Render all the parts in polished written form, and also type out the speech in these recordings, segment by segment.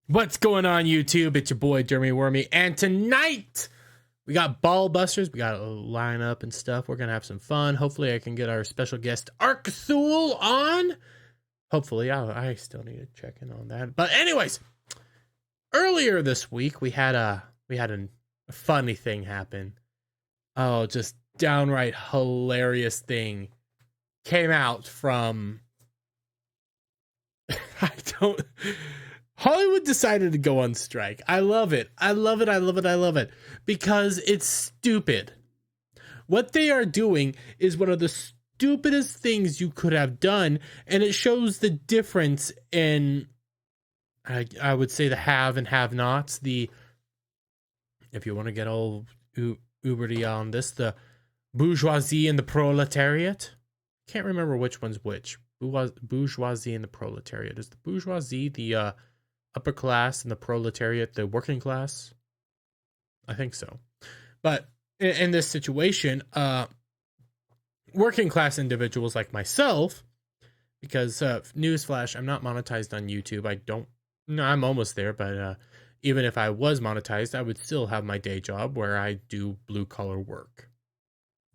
What's going on, YouTube? It's your boy Jeremy Wormy, and tonight we got Ball Busters. We got a lineup and stuff. We're gonna have some fun. Hopefully, I can get our special guest Arcthul on. Hopefully, I still need to check in on that. But anyways, earlier this week we had a funny thing happen. Oh, just downright hilarious thing came out from. I don't. Hollywood decided to go on strike. I love it. I love it. I love it. I love it. Because it's stupid. What they are doing is one of the stupidest things you could have done. And it shows the difference in, I would say, the have and have nots. If you want to get all uberty on this, the bourgeoisie and the proletariat. Can't remember which one's which. Bourgeoisie and the proletariat. Is the bourgeoisie the upper class and the proletariat the working class? I think so. But in this situation, working class individuals like myself, because newsflash, I'm not monetized on YouTube. I'm almost there, but even if I was monetized, I would still have my day job where I do blue collar work.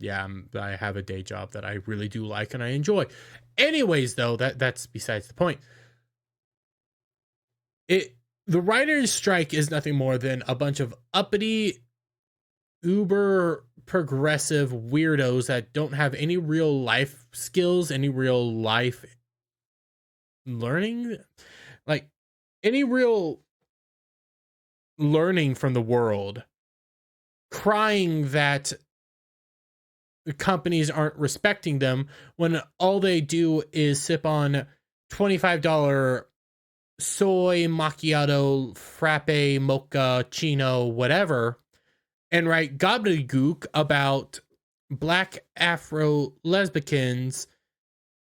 Yeah, I have a day job that I really do like and I enjoy. Anyways, though, that's besides the point. The writers' strike is nothing more than a bunch of uppity, uber progressive weirdos that don't have any real life skills, any real life learning, like any real learning from the world, crying that the companies aren't respecting them when all they do is sip on $25 soy macchiato, frappe, mocha, chino, whatever, and write gobbledygook about black Afro lesbicans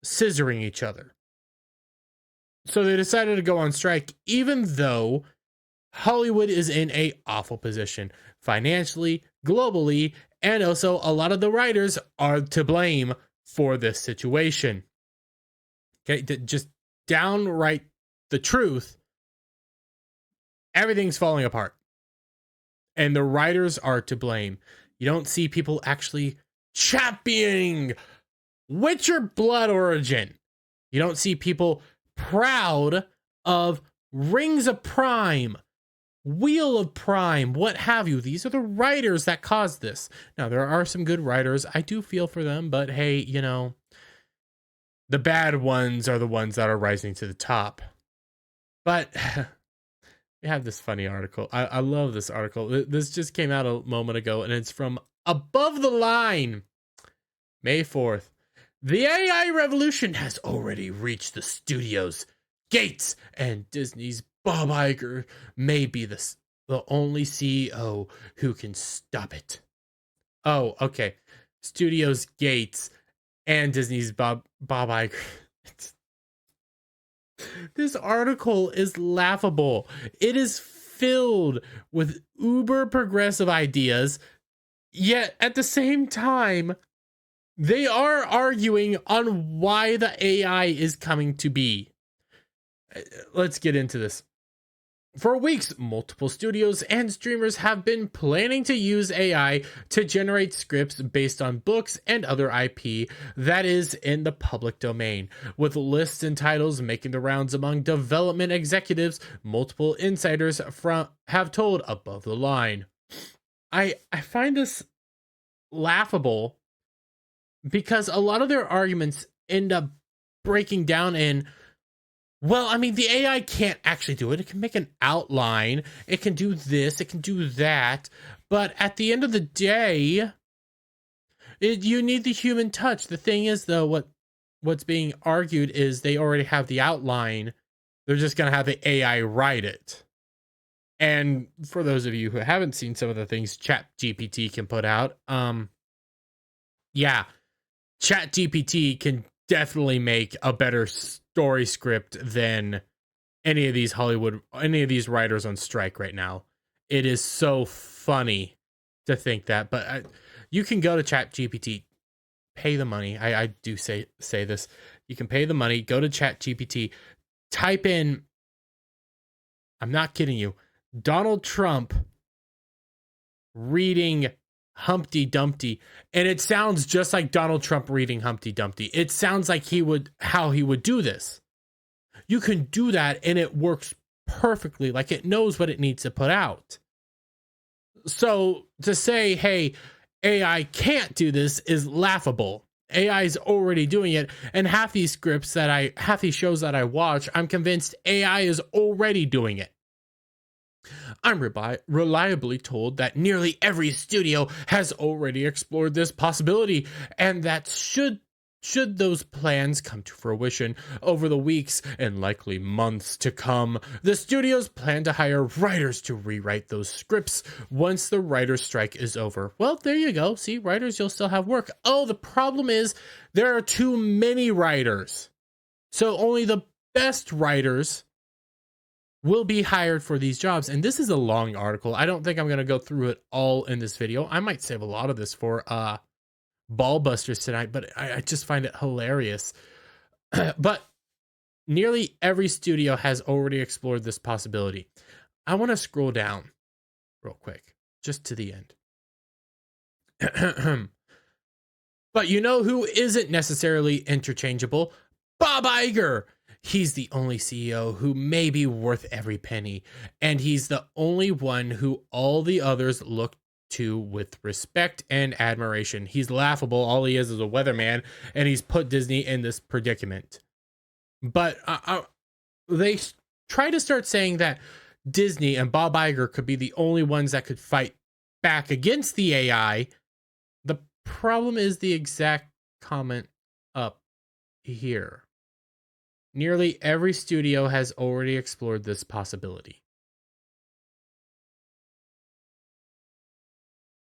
scissoring each other. So they decided to go on strike, even though Hollywood is in a awful position financially, globally, and also a lot of the writers are to blame for this situation. Okay, just downright the truth, everything's falling apart. And the writers are to blame. You don't see people actually championing Witcher Blood Origin. You don't see people proud of Rings of Prime, Wheel of Prime, what have you. These are the writers that caused this. Now, there are some good writers. I do feel for them, but hey, the bad ones are the ones that are rising to the top. But we have this funny article. I love this article. This just came out a moment ago, and it's from Above the Line, May 4th. The AI revolution has already reached the studios' gates, and Disney's Bob Iger may be the only CEO who can stop it. Oh, okay. Studios' gates and Disney's Bob Iger. This article is laughable. It is filled with uber progressive ideas, yet at the same time, they are arguing on why the AI is coming to be. Let's get into this. For weeks, multiple studios and streamers have been planning to use AI to generate scripts based on books and other IP that is in the public domain. With lists and titles making the rounds among development executives, multiple insiders have told Above the Line. I find this laughable because a lot of their arguments end up breaking down in, well, I mean, the AI can't actually do it. It can make an outline. It can do this. It can do that. But at the end of the day, you need the human touch. The thing is, though, what's being argued is they already have the outline. They're just going to have the AI write it. And for those of you who haven't seen some of the things ChatGPT can put out, yeah, ChatGPT can definitely make a better story script than any of these writers on strike right now. It is so funny to think that, but you can go to ChatGPT, pay the money. I do say this. You can pay the money, go to ChatGPT, type in I'm not kidding you. Donald Trump reading Humpty Dumpty, and it sounds just like Donald Trump reading Humpty Dumpty. It sounds like how he would do this. You can do that and it works perfectly, like it knows what it needs to put out. So to say, hey, AI can't do this is laughable. AI is already doing it, and half these shows that I watch, I'm convinced AI is already doing it. I'm reliably told that nearly every studio has already explored this possibility, and that should those plans come to fruition over the weeks and likely months to come, the studios plan to hire writers to rewrite those scripts once the writer's strike is over. Well, there you go. See, writers, you'll still have work. Oh, the problem is there are too many writers. So only the best writers will be hired for these jobs. And this is a long article. I don't think I'm going to go through it all in this video. I might save a lot of this for Ballbusters tonight, but I just find it hilarious. But nearly every studio has already explored this possibility. I want to scroll down real quick, just to the end. But you know who isn't necessarily interchangeable? Bob Iger. He's the only CEO who may be worth every penny, and he's the only one who all the others look to with respect and admiration. He's laughable. All he is a weatherman, and he's put Disney in this predicament. But they try to start saying that Disney and Bob Iger could be the only ones that could fight back against the AI. The problem is the exact comment up here. Nearly every studio has already explored this possibility.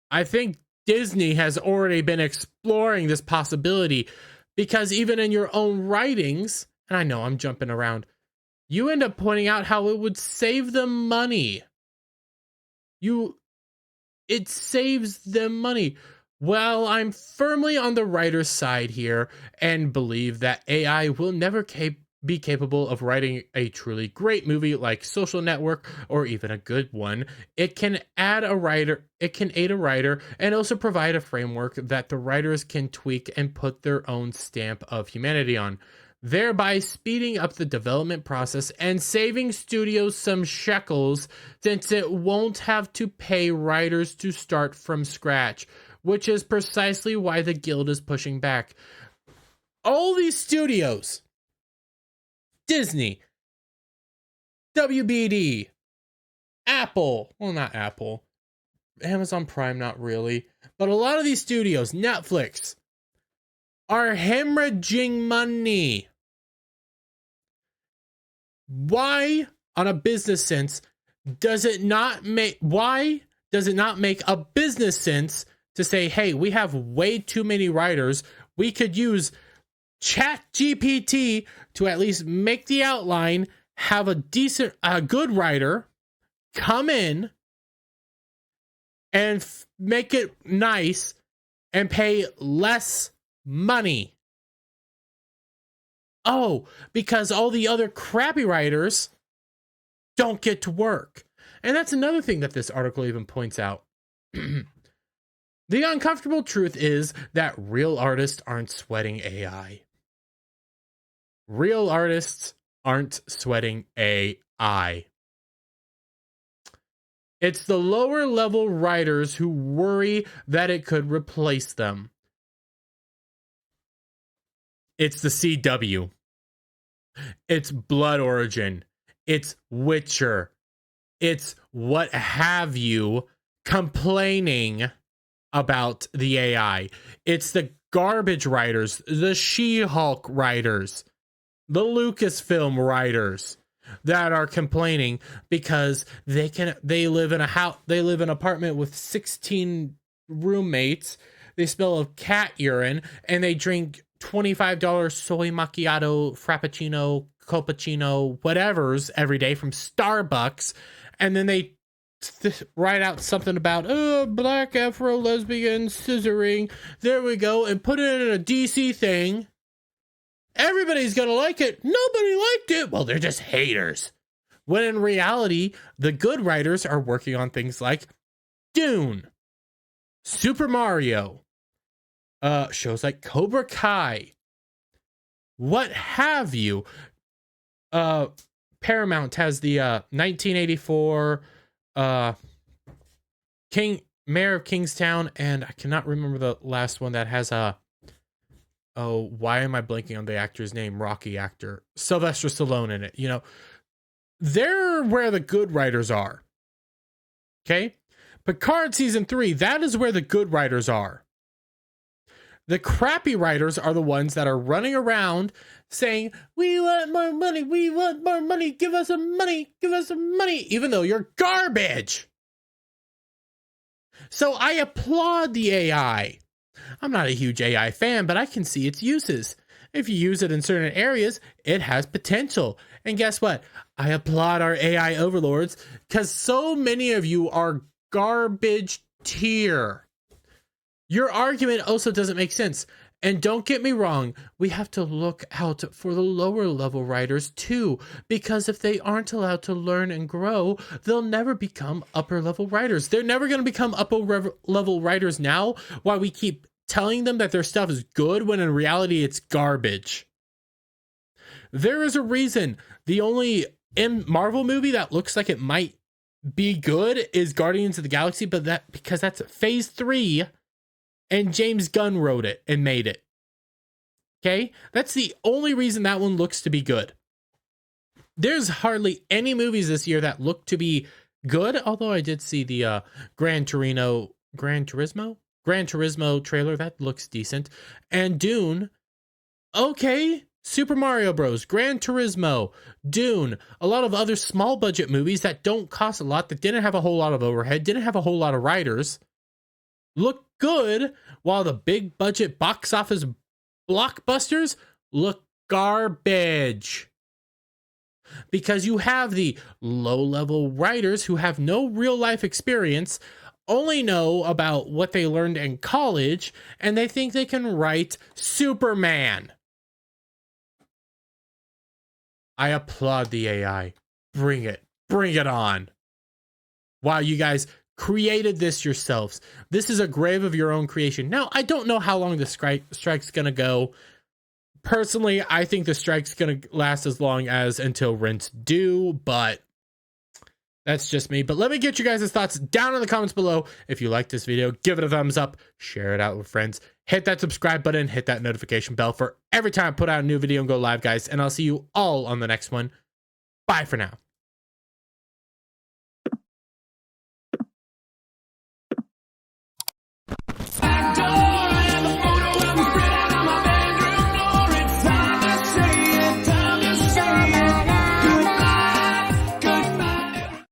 I think Disney has already been exploring this possibility because even in your own writings, and I know I'm jumping around, you end up pointing out how it would save them money. It saves them money. Well, I'm firmly on the writer's side here and believe that AI will never be capable of writing a truly great movie like Social Network or even a good one. It can aid a writer and also provide a framework that the writers can tweak and put their own stamp of humanity on, thereby speeding up the development process and saving studios some shekels since it won't have to pay writers to start from scratch, which is precisely why the guild is pushing back. All these studios, Disney, WBD, Apple, well, not Apple, Amazon Prime, not really, but a lot of these studios, Netflix, are hemorrhaging money. Why, on a business sense, does it not make a business sense to say, hey, we have way too many writers, we could use ChatGPT to at least make the outline, have a good writer come in and make it nice and pay less money. Oh, because all the other crappy writers don't get to work. And that's another thing that this article even points out. The uncomfortable truth is that real artists aren't sweating AI. Real artists aren't sweating AI. It's the lower level writers who worry that it could replace them. It's the CW. It's Blood Origin. It's Witcher. It's what have you complaining about the AI. It's the garbage writers, the She-Hulk writers, the Lucasfilm writers that are complaining because they live in an apartment with 16 roommates. They smell of cat urine and they drink $25 soy macchiato, frappuccino, cappuccino, whatever's every day from Starbucks, and then they write out something about black Afro lesbian scissoring. There we go, and put it in a DC thing. Everybody's gonna like it. Nobody liked it. Well, they're just haters. When in reality, the good writers are working on things like Dune, Super Mario, shows like Cobra Kai, what have you. Paramount has the 1984 Mayor of Kingstown, and I cannot remember the last one that has why am I blanking on the actor's name? Rocky actor Sylvester Stallone in it. You know, they're where the good writers are. Okay, Picard season 3, that is where the good writers are. The crappy writers are the ones that are running around saying, we want more money, we want more money, give us some money, give us some money, even though you're garbage. So I applaud the AI. I'm not a huge AI fan, but I can see its uses. If you use it in certain areas, it has potential. And guess what? I applaud our AI overlords because so many of you are garbage tier. Your argument also doesn't make sense. And don't get me wrong, we have to look out for the lower level writers too, because if they aren't allowed to learn and grow, they'll never become upper level writers. They're never going to become upper level writers now, while we keep telling them that their stuff is good when in reality it's garbage. There is a reason the only Marvel movie that looks like it might be good is Guardians of the Galaxy, but because that's phase 3. And James Gunn wrote it and made it. Okay? That's the only reason that one looks to be good. There's hardly any movies this year that look to be good, although I did see the Gran Turismo trailer. That looks decent. And Dune, okay. Super Mario Bros, Gran Turismo, Dune, a lot of other small budget movies that don't cost a lot, that didn't have a whole lot of overhead, didn't have a whole lot of writers, look good, while the big budget box office blockbusters look garbage. Because you have the low level writers who have no real life experience, only know about what they learned in college, and they think they can write Superman. I applaud the AI. Bring it on. Wow, you guys created this yourselves. This is a grave of your own creation. Now, I don't know how long the strike's gonna go. Personally, I think the strike's gonna last as long as until rent's due, but that's just me. But let me get you guys' thoughts down in the comments below. If you like this video, give it a thumbs up, share it out with friends, hit that subscribe button, hit that notification bell for every time I put out a new video and go live, guys. And I'll see you all on the next one. Bye for now.